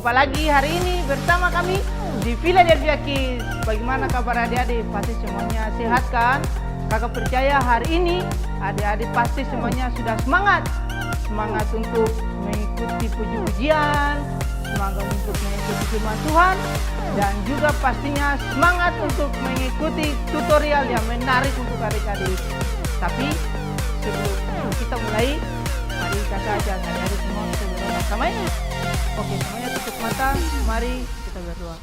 Jumpa lagi hari ini bersama kami di Philadelphia Kids. Bagaimana kabar adik-adik? Pasti semuanya sehat kan? Kakak percaya hari ini adik-adik pasti semuanya sudah semangat. Semangat untuk mengikuti puji-pujian, semangat untuk mengikuti firman Tuhan, dan juga pastinya semangat untuk mengikuti tutorial yang menarik untuk adik-adik. Tapi sebelum kita mulai, mari kakak ajak adik-adik semua kita berdoa sama ini. Oke, semuanya tutup mata, mari kita berdoa.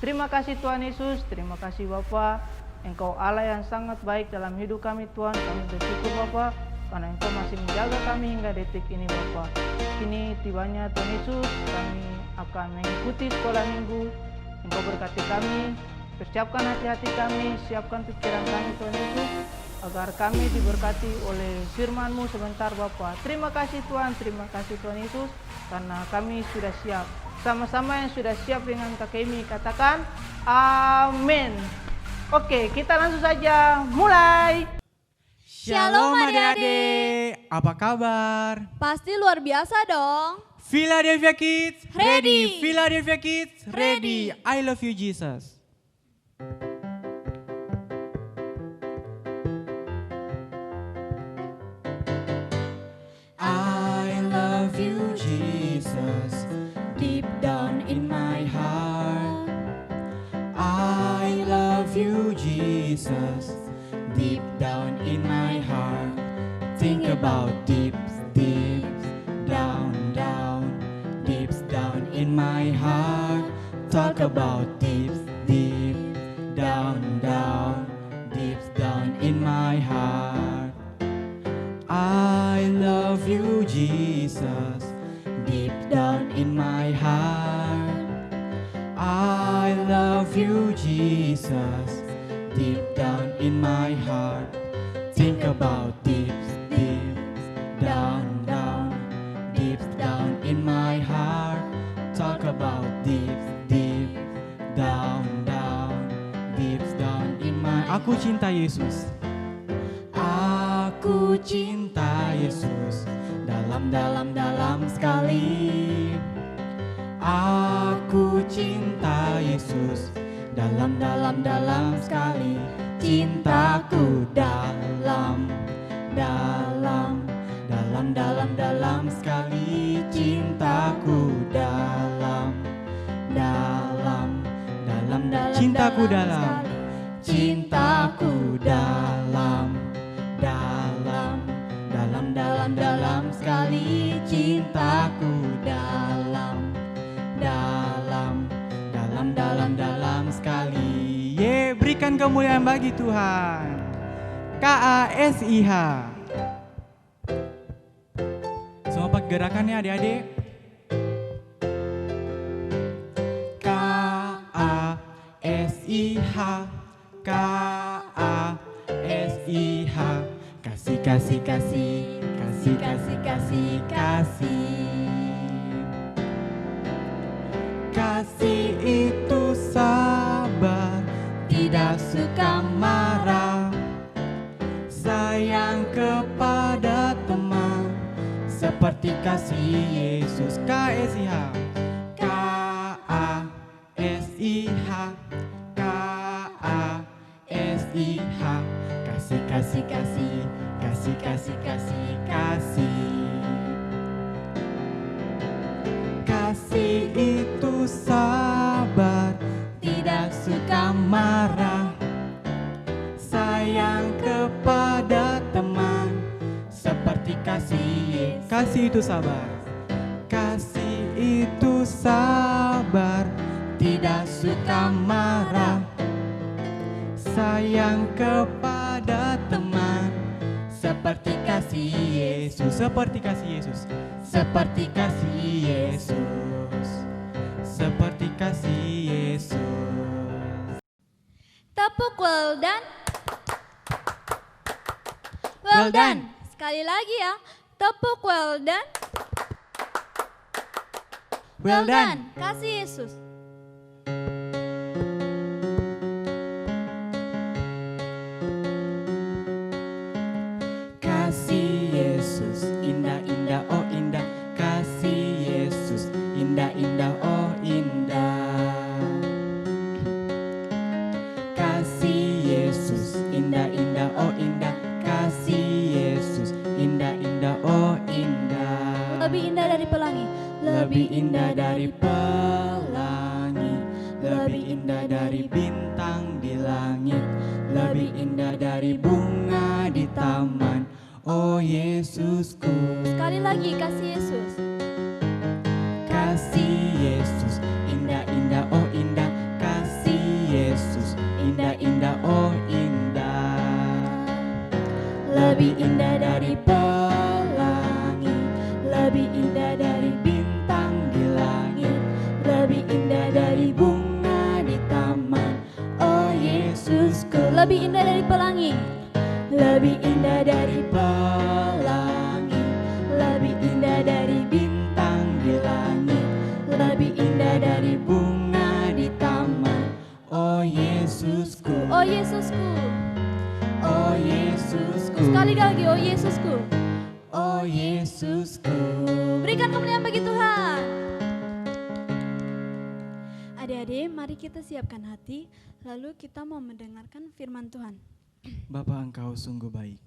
Terima kasih Tuhan Yesus, terima kasih Bapa. Engkau Allah yang sangat baik dalam hidup kami Tuhan. Kami bersyukur Bapa, karena Engkau masih menjaga kami hingga detik ini Bapa. Kini tibanya Tuhan Yesus, kami akan mengikuti sekolah minggu. Engkau berkati kami, persiapkan hati-hati kami, siapkan pikiran kami Tuhan Yesus, agar kami diberkati oleh firman-Mu sebentar Bapa. Terima kasih Tuhan Yesus, karena kami sudah siap. Sama-sama yang sudah siap dengan KKMI katakan amin. Oke, kita langsung saja mulai. Shalom adik-adik, apa kabar? Pasti luar biasa dong. Philadelphia Kids, Ready. Philadelphia Kids, ready. Ready. I love you Jesus. I love you Jesus, deep down in my heart. I love you Jesus, deep down in my heart. Think about deep down, deep down in my heart. Talk about deep down, deep down in my heart. I love you Jesus, deep down in my heart. I love you Jesus, deep down in my heart. Think about deep down, deep down in my heart. Talk about deep down, deep down in my. Aku cinta Yesus. Aku cinta Yesus dalam sekali. Aku cinta Yesus dalam sekali. Cintaku dalam sekali. Cintaku dalam cintaku dalam sekali. cintaku dalam sekali. Cintaku dalam sekali. Ye, berikan kemuliaan bagi Tuhan. KASIH. Semua pakai gerakannya adik-adik. KASIH, KASIH. Kasih, kasih, kasih, kasih, kasih, kasih, kasih. Kasih itu sabar, tidak suka marah. Sayang kepada teman, seperti kasih Yesus. KASIH, KASIH, KASIH. Kasih, kasih, kasih, kasih, kasih, kasih, kasih. Kasih itu sabar, tidak suka marah. Sayang kepada teman, seperti kasih Yesus. Kasih itu sabar. Kasih itu sabar, tidak suka marah. Sayang kepada teman, seperti kasih Yesus. Seperti kasih Yesus. Seperti kasih Yesus. Seperti kasih Yesus. Tepuk well done. Well done. Sekali lagi ya. Tepuk well done. Well done. Kasih Yesus. Kasih Yesus indah-indah, oh indah. Kasih Yesus indah-indah, oh lebih indah dari pelangi, lebih indah dari pelangi, lebih indah dari bintang di langit, lebih indah dari bunga di taman. Oh Yesusku, sekali lagi kasih Yesus. kasih Yesus, indah-indah, oh indah, kasih Yesus, indah-indah, oh indah. Lebih indah dari pelangi, lebih indah dari bintang di langit, lebih indah dari bunga di taman. Oh Yesusku, Lebih indah dari pelangi, lebih indah dari pelangi, lebih indah dari bintang di langit, lebih indah dari bunga di taman. Oh Yesusku, oh Yesusku. oh Yesusku, Sekali lagi, oh Yesusku. oh Yesusku. Berikan kemuliaan bagi Tuhan. Adik-adik, mari kita siapkan hati, lalu kita mau mendengarkan firman Tuhan. Bapa, Engkau sungguh baik.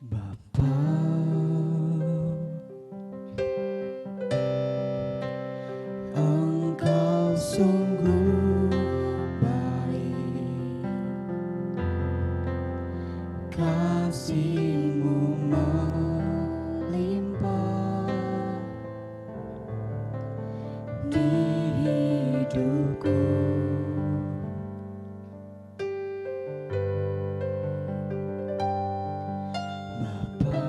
Bapa, Engkau sungguh baik, kasih-Mu melimpah di hidupku. Bapa,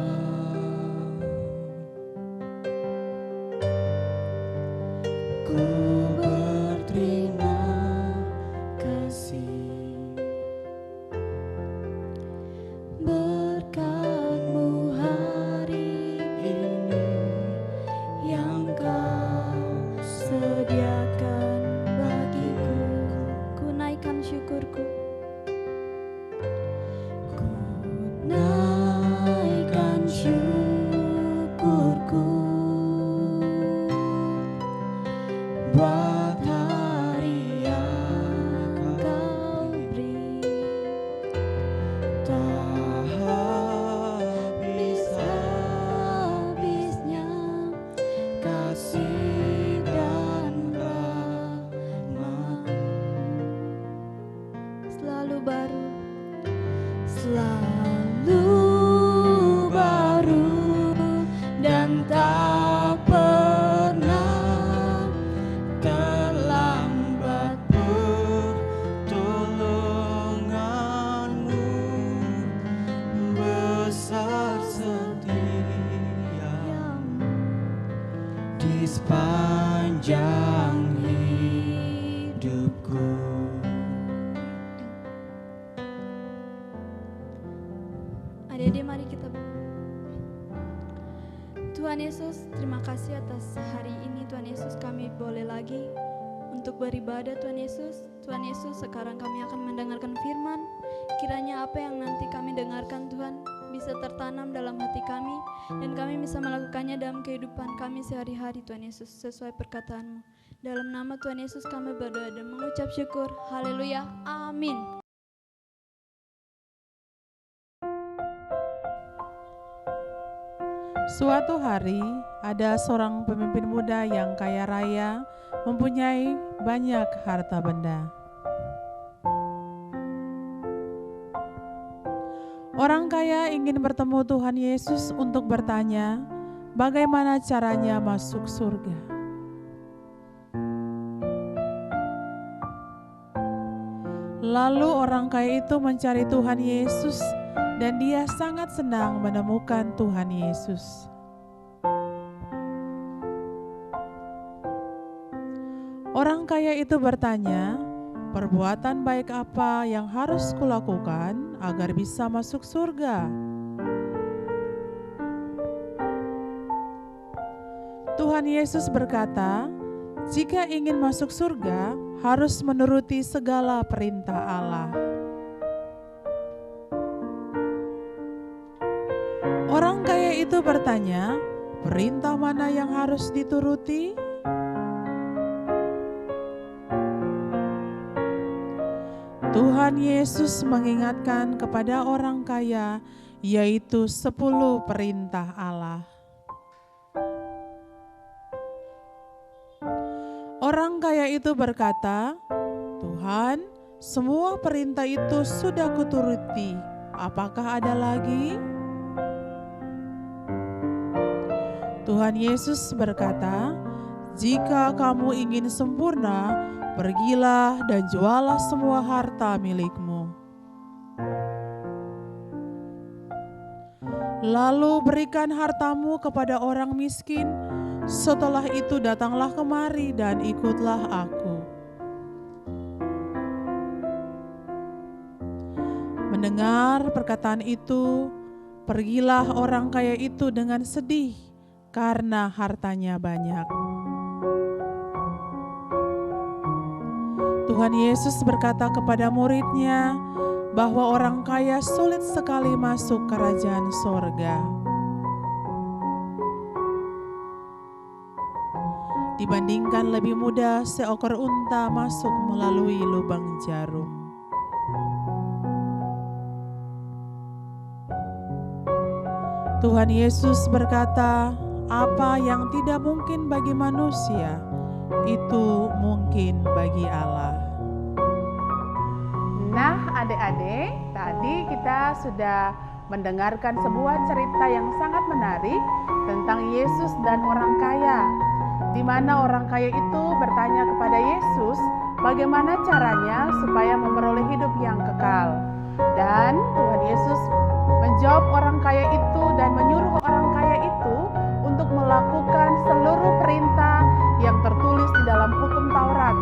ku berterima kasih berkat-Mu hari ini yang Kau sediakan bagiku. Ku naikkan syukurku. Ku naikkan syukurku buat hari yang Kau beri. Tak habis-habisnya kasih dan rahmat-Mu. Selalu baru, Selalu baru dan tak pernah terlambat pertolongan-Mu. Besar setia-Mu di sepanjang hidupku. adik-adik mari kita Tuhan Yesus, terima kasih atas hari ini. Tuhan Yesus, kami boleh lagi untuk beribadah. Tuhan Yesus, sekarang kami akan mendengarkan firman. Kiranya apa yang nanti kami dengarkan Tuhan bisa tertanam dalam hati kami, dan kami bisa melakukannya dalam kehidupan kami sehari-hari Tuhan Yesus, sesuai perkataan-Mu. Dalam nama Tuhan Yesus kami berdoa dan mengucap syukur. Haleluya, amin. Suatu hari, ada seorang pemimpin muda yang kaya raya, mempunyai banyak harta benda. Orang kaya ingin bertemu Tuhan Yesus untuk bertanya, bagaimana caranya masuk surga. Lalu orang kaya itu mencari Tuhan Yesus, dan dia sangat senang menemukan Tuhan Yesus. Orang kaya itu bertanya, perbuatan baik apa yang harus kulakukan agar bisa masuk surga? Tuhan Yesus berkata, jika ingin masuk surga, harus menuruti segala perintah Allah. Orang kaya itu bertanya, perintah mana yang harus dituruti? Tuhan Yesus mengingatkan kepada orang kaya, yaitu 10 perintah Allah. Orang kaya itu berkata, Tuhan, semua perintah itu sudah kuturuti, apakah ada lagi? Tuhan Yesus berkata, jika kamu ingin sempurna, pergilah dan jualah semua harta milikmu. Lalu berikan hartamu kepada orang miskin, setelah itu datanglah kemari dan ikutlah aku. Mendengar perkataan itu, pergilah orang kaya itu dengan sedih karena hartanya banyak. Tuhan Yesus berkata kepada murid-Nya bahwa orang kaya sulit sekali masuk kerajaan sorga. Dibandingkan lebih mudah seekor unta masuk melalui lubang jarum. Tuhan Yesus berkata, apa yang tidak mungkin bagi manusia, itu mungkin bagi Allah. Nah, adik-adik, tadi kita sudah mendengarkan sebuah cerita yang sangat menarik tentang Yesus dan orang kaya, di mana orang kaya itu bertanya kepada Yesus bagaimana caranya supaya memperoleh hidup yang kekal. Dan Tuhan Yesus menjawab orang kaya itu dan menyuruh orang kaya itu untuk melakukan seluruh perintah yang tertulis di dalam hukum Taurat.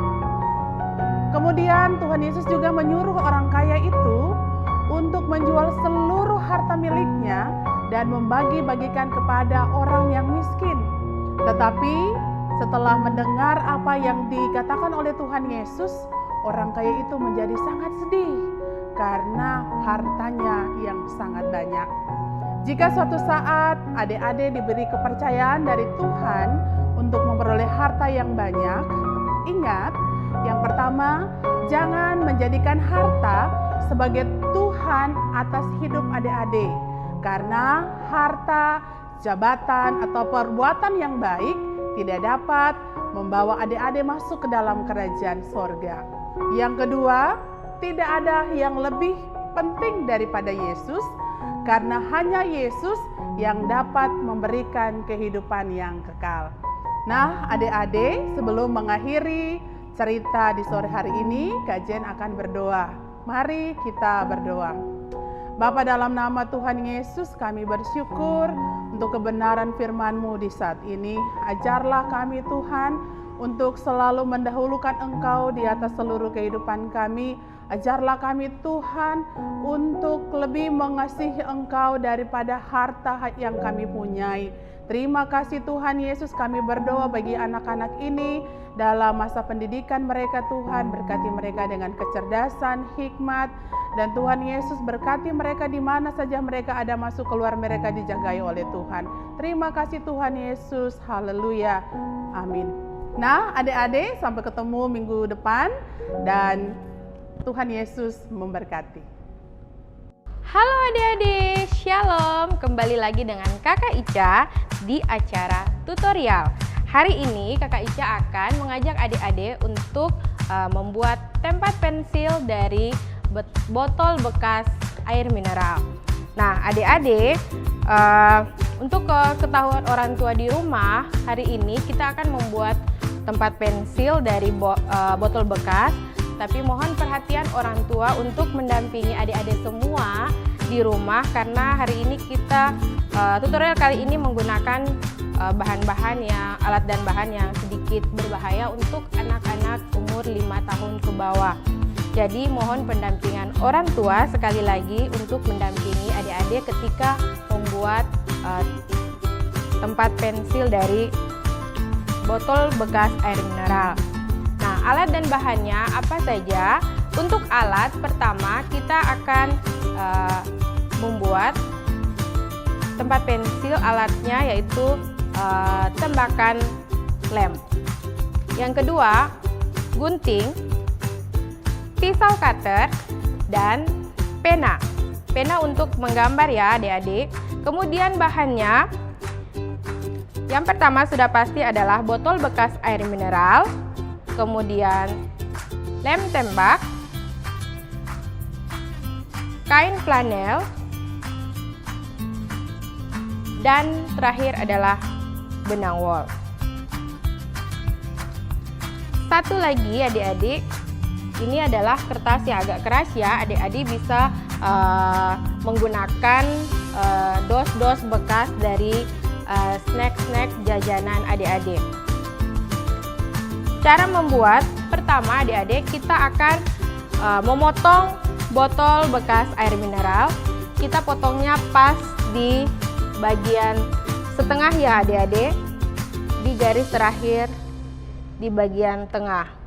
Kemudian Tuhan Yesus juga menyuruh orang kaya itu untuk menjual seluruh harta miliknya dan membagi-bagikan kepada orang yang miskin. Tetapi setelah mendengar apa yang dikatakan oleh Tuhan Yesus, orang kaya itu menjadi sangat sedih karena hartanya yang sangat banyak. Jika suatu saat adik-adik diberi kepercayaan dari Tuhan untuk memperoleh harta yang banyak, ingat, yang pertama, jangan menjadikan harta sebagai Tuhan atas hidup adik-adik. Karena harta, jabatan, atau perbuatan yang baik tidak dapat membawa adik-adik masuk ke dalam kerajaan sorga. Yang kedua, tidak ada yang lebih penting daripada Yesus, karena hanya Yesus yang dapat memberikan kehidupan yang kekal. Nah, adik-adik, sebelum mengakhiri cerita di sore hari ini, kajian akan berdoa. Mari kita berdoa. Bapa, dalam nama Tuhan Yesus, kami bersyukur untuk kebenaran firman-Mu di saat ini. Ajarlah kami Tuhan untuk selalu mendahulukan Engkau di atas seluruh kehidupan kami. Ajarlah kami Tuhan untuk lebih mengasihi Engkau daripada harta yang kami punyai. Terima kasih Tuhan Yesus, kami berdoa bagi anak-anak ini dalam masa pendidikan mereka. Tuhan, berkati mereka dengan kecerdasan, hikmat, dan Tuhan Yesus berkati mereka di mana saja mereka ada, masuk keluar mereka dijagai oleh Tuhan. Terima kasih Tuhan Yesus, haleluya, amin. Nah, adik-adik, sampai ketemu minggu depan dan Tuhan Yesus memberkati. Halo adik-adik, Shalom. Kembali lagi dengan Kakak Ica di acara tutorial. Hari ini Kakak Ica akan mengajak adik-adik untuk membuat tempat pensil dari botol bekas air mineral. Nah, adik-adik, untuk ketahuan orang tua di rumah, hari ini kita akan membuat tempat pensil dari botol bekas. Tapi mohon perhatian orang tua untuk mendampingi adik-adik semua di rumah, karena hari ini kita tutorial kali ini menggunakan bahan-bahan yang alat dan bahan yang sedikit berbahaya untuk anak-anak umur 5 tahun ke bawah. Jadi mohon pendampingan orang tua sekali lagi untuk mendampingi adik-adik ketika membuat tempat pensil dari botol bekas air mineral. Nah, alat dan bahannya apa saja? Untuk alat, pertama kita akan membuat tempat pensil alatnya yaitu tembakan lem. Yang kedua, gunting, pisau cutter, dan pena. Pena untuk menggambar ya adik-adik. Kemudian bahannya, yang pertama sudah pasti adalah botol bekas air mineral, kemudian lem tembak, kain flanel, dan terakhir adalah benang wol. Satu lagi adik-adik, ini adalah kertas yang agak keras ya, adik-adik bisa menggunakan dos-dos bekas dari snack-snack jajanan adik-adik. Cara membuat, pertama adik-adik kita akan memotong botol bekas air mineral. Kita potongnya pas di bagian setengah ya adik-adik, di garis terakhir di bagian tengah.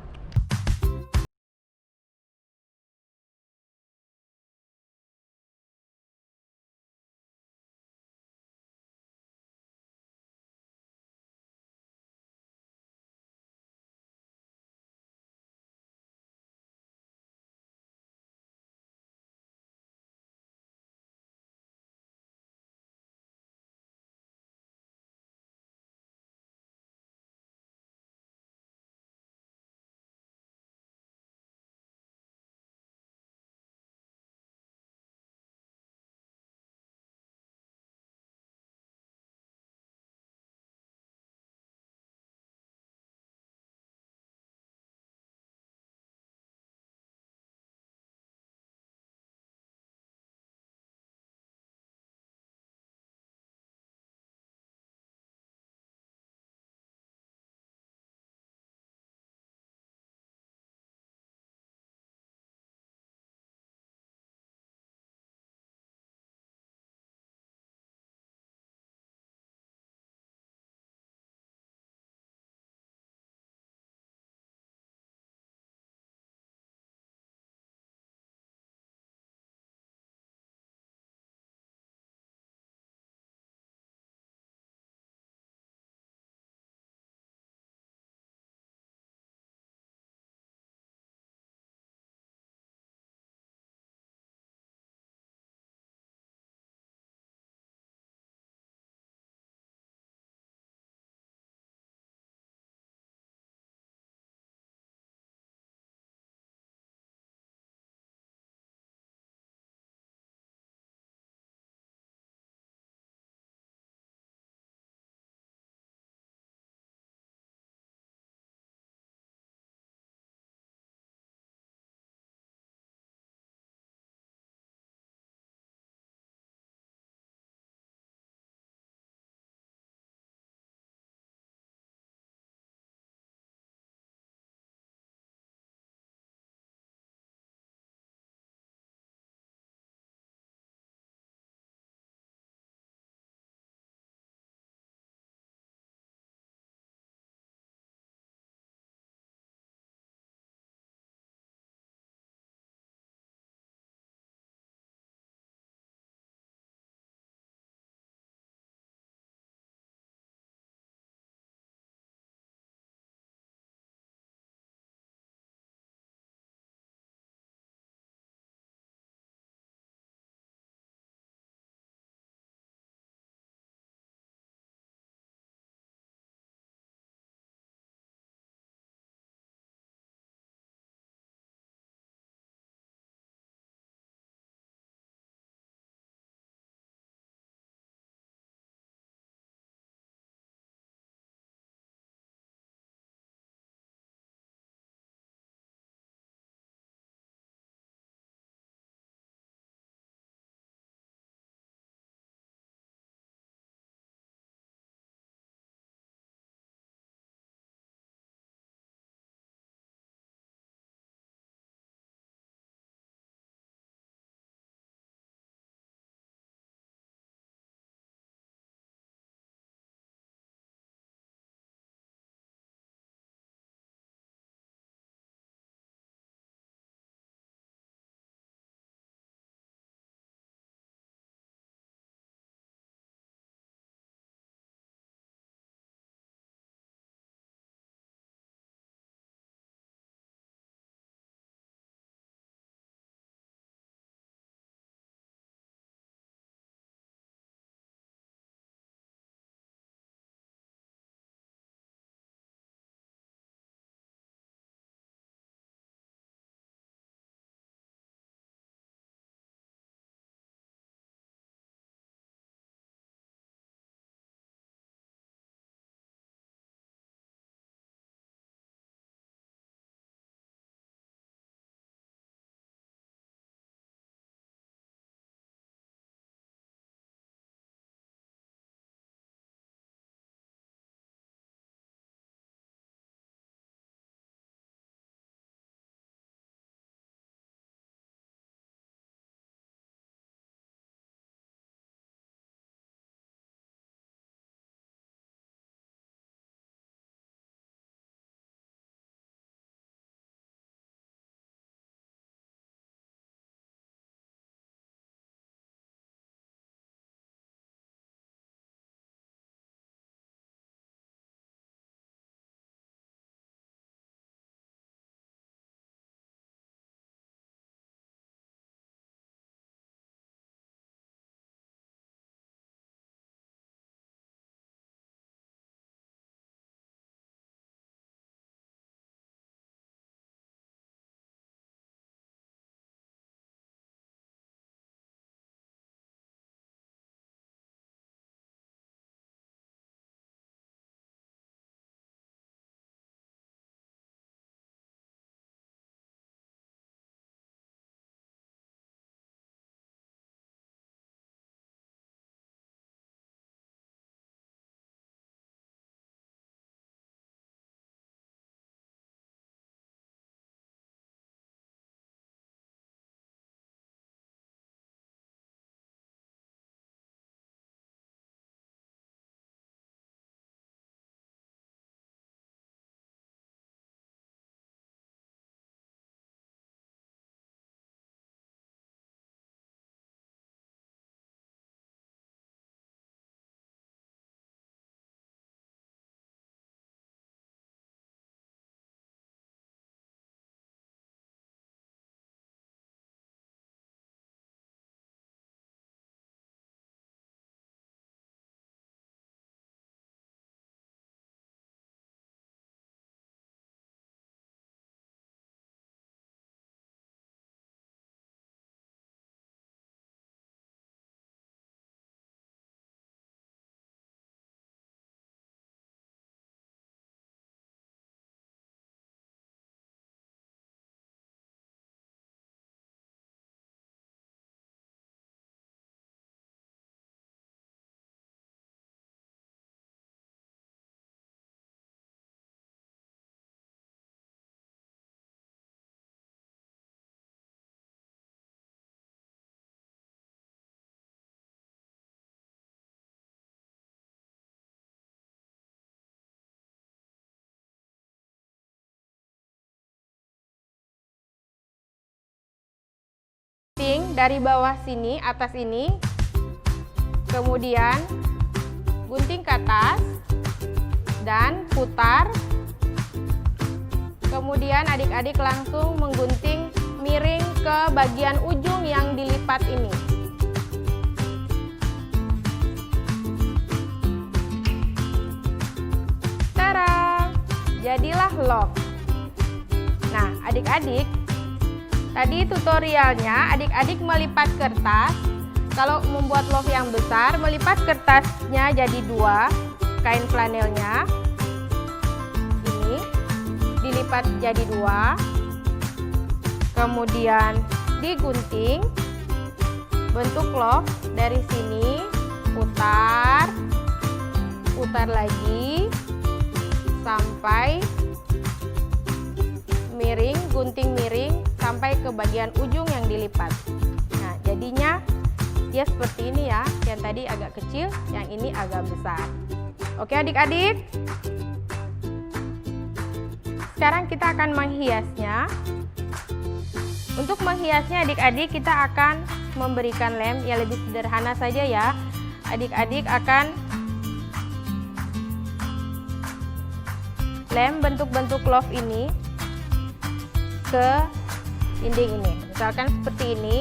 gunting dari bawah sini, atas ini, kemudian gunting ke atas dan putar. Kemudian adik-adik langsung menggunting miring ke bagian ujung yang dilipat ini. Tara, jadilah love. Nah, adik-adik, tadi tutorialnya adik-adik melipat kertas. Kalau membuat love yang besar, melipat kertasnya jadi 2, kain flanelnya. Ini dilipat jadi 2. Kemudian digunting. Bentuk love dari sini, putar. Putar lagi sampai miring, gunting miring sampai ke bagian ujung yang dilipat. Nah, jadinya dia seperti ini ya, yang tadi agak kecil, yang ini agak besar. Oke adik-adik, sekarang kita akan menghiasnya. Untuk menghiasnya adik-adik kita akan memberikan lem yang lebih sederhana saja ya. Adik-adik akan lem bentuk-bentuk love ini ke dinding ini. Misalkan seperti ini.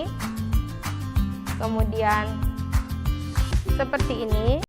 Kemudian seperti ini.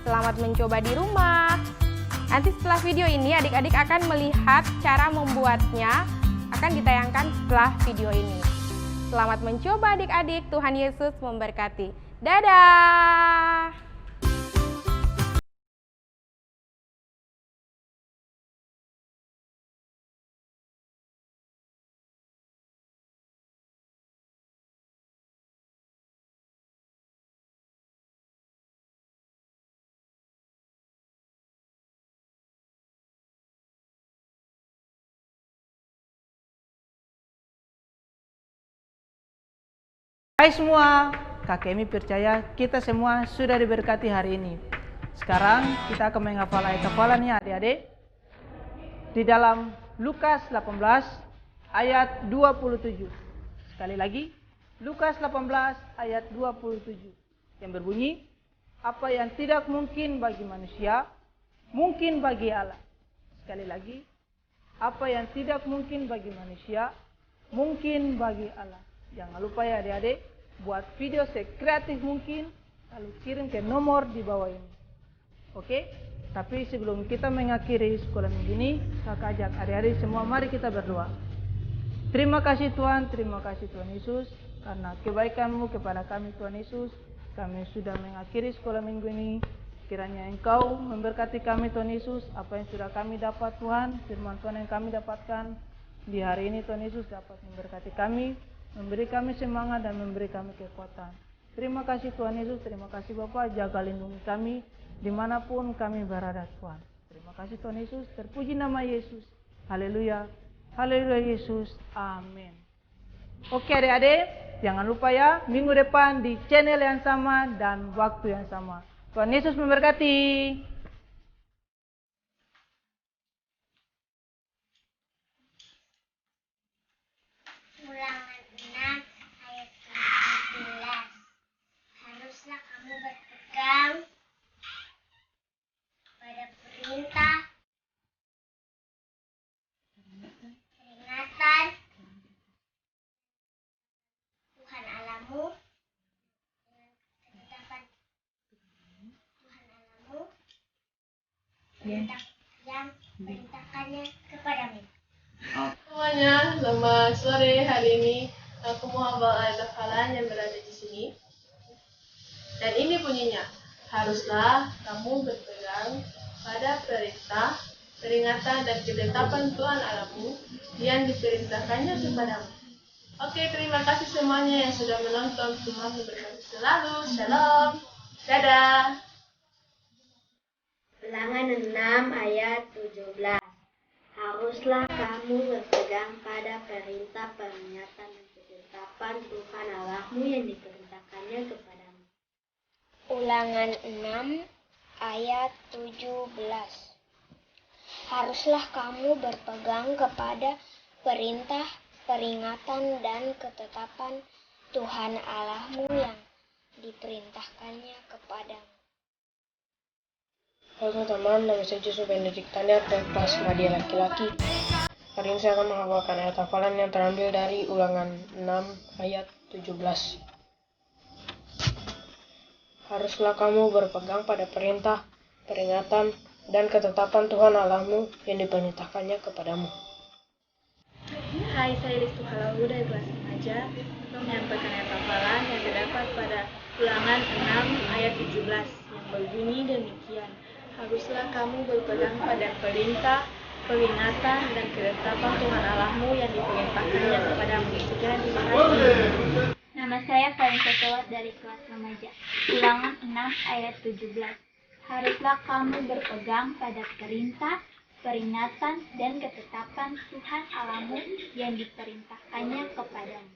Selamat mencoba di rumah. Nanti setelah video ini adik-adik akan melihat cara membuatnya, akan ditayangkan setelah video ini. Selamat mencoba adik-adik, Tuhan Yesus memberkati. Dadah! Hai semua, Kakek Emi percaya kita semua sudah diberkati hari ini. Sekarang kita akan menghafal ayat hafalannya adik-adik. Di dalam Lukas 18 ayat 27. Sekali lagi, Lukas 18 ayat 27. Yang berbunyi, apa yang tidak mungkin bagi manusia, mungkin bagi Allah. Sekali lagi, apa yang tidak mungkin bagi manusia, mungkin bagi Allah. Jangan lupa ya adik-adik, buat video sekreatif mungkin, lalu kirim ke nomor di bawah ini. Oke? Tapi sebelum kita mengakhiri sekolah minggu ini, kakak ajak adik-adik semua, mari kita berdoa. Terima kasih Tuhan Yesus, karena kebaikan-Mu kepada kami Tuhan Yesus, kami sudah mengakhiri sekolah minggu ini. Kiranya Engkau memberkati kami Tuhan Yesus, apa yang sudah kami dapat Tuhan, firman Tuhan yang kami dapatkan di hari ini Tuhan Yesus dapat memberkati kami, memberi kami semangat dan memberi kami kekuatan. Terima kasih Tuhan Yesus, terima kasih Bapa, jaga lindungi kami dimanapun kami berada Tuhan. Terima kasih Tuhan Yesus, terpuji nama Yesus. Haleluya, haleluya Yesus, amin. Oke adik-adik, jangan lupa ya, minggu depan di channel yang sama dan waktu yang sama. Tuhan Yesus memberkati. Ulangan 6 ayat 17. Haruslah kamu berpegang dan perintahkannya kepadamu. Semuanya, selamat sore. Hari ini aku mau bawa ayat hafalan yang berada di sini. Dan ini bunyinya, haruslah kamu berpegang pada perintah, peringatan dan ketetapan Tuhan Allahmu yang diperintahkannya kepadamu. Oke, terima kasih semuanya yang sudah menonton. Tuhan memberkati selalu. Shalom. Dadah. Ulangan 6 ayat 17. Haruslah kamu berpegang pada perintah, peringatan dan ketetapan Tuhan Allahmu yang diperintahkannya kepadamu. Ulangan 6 ayat 17. Haruslah kamu berpegang kepada perintah, peringatan dan ketetapan Tuhan Allahmu yang diperintahkannya kepadamu. Halo teman, nama saya Yusuf Benedict Tanda dari kelas media laki-laki. Hari ini saya akan menghafalkan ayat hafalan yang terambil dari Ulangan 6 ayat 17. Haruslah kamu berpegang pada perintah, peringatan, dan ketetapan Tuhan Allahmu yang diperintahkannya kepadamu. Hai, saya Listu Halawu dari kelas remaja untuk menyampaikan ayat hafalan yang terdapat pada Ulangan 6 ayat 17 yang berbunyi demikian. Haruslah kamu berpegang pada perintah, peringatan, dan ketetapan Tuhan Allahmu yang diperintahkannya kepadamu. Sekian, terima kasih. Nama saya Farin Sotowat dari kelas remaja. Ulangan 6 ayat 17. Haruslah kamu berpegang pada perintah, peringatan, dan ketetapan Tuhan Allahmu yang diperintahkannya kepadamu.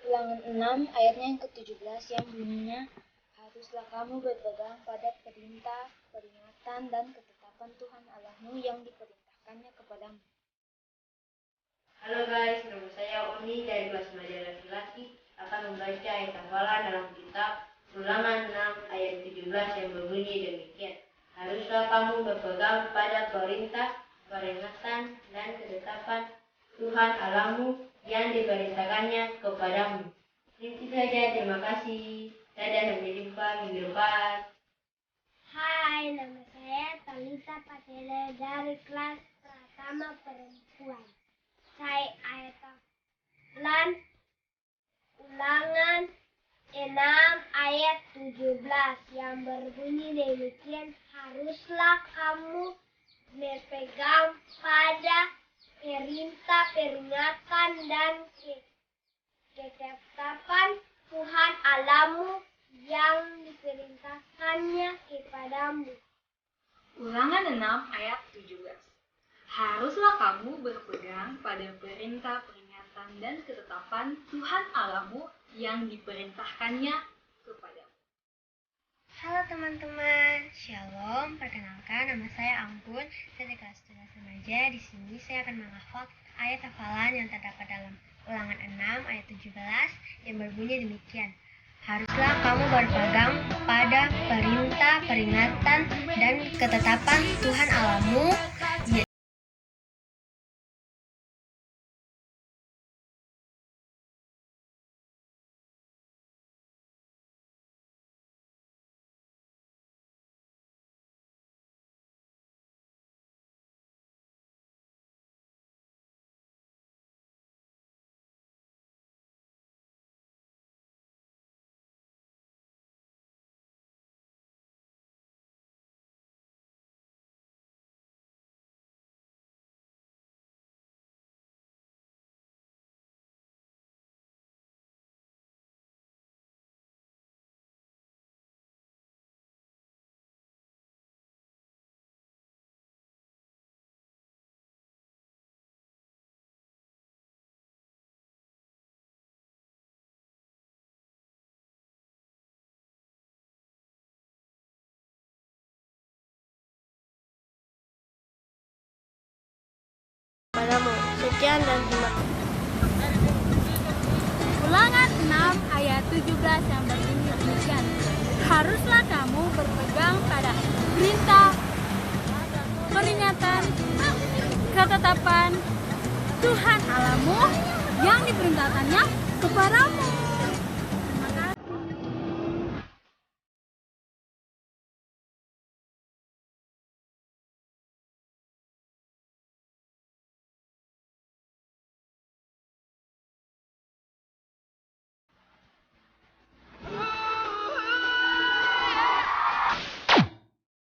Ulangan 6 ayatnya yang ke-17 yang bunyinya, haruslah kamu berpegang pada perintah, peringatan, dan ketetapan Tuhan Allahmu yang diperintahkannya kepadamu. Halo guys, nama saya Oni dari kelas media laki-laki akan membaca ayat hafalan dalam kitab Ulangan 6 ayat 17 yang berbunyi demikian. Haruslah kamu berpegang pada perintah, peringatan, dan ketetapan Tuhan Allahmu yang diperintahkannya kepadamu. Itu saja, terima kasih. Dadah, sampai jumpa minggu depan. Hai, nama saya Talita Patele dari kelas Pratama Perempuan. Saya ayat hafalan Ulangan 6 ayat 17 yang berbunyi demikian. Haruslah kamu berpegang pada perintah, peringatan, dan ketetapan Tuhan Allahmu yang diperintahkannya kepadamu. Ulangan 6 ayat 17. Haruslah kamu berpegang pada perintah, peringatan, dan ketetapan Tuhan Allahmu yang diperintahkannya kepadamu. Halo teman-teman, Shalom. Perkenalkan, nama saya Anggun dari kelas 11 remaja. Di sini saya akan menghafal ayat hafalan yang terdapat dalam Ulangan 6 ayat 17 yang berbunyi demikian. Haruslah kamu berpegang pada perintah, peringatan, dan ketetapan Tuhan Allahmu Padamu. Sekian dan terima kasih. Ulangan 6 ayat 17 yang berbunyi demikian. Haruslah kamu berpegang pada perintah, peringatan, ketetapan Tuhan Allahmu yang diperintahkannya kepadamu.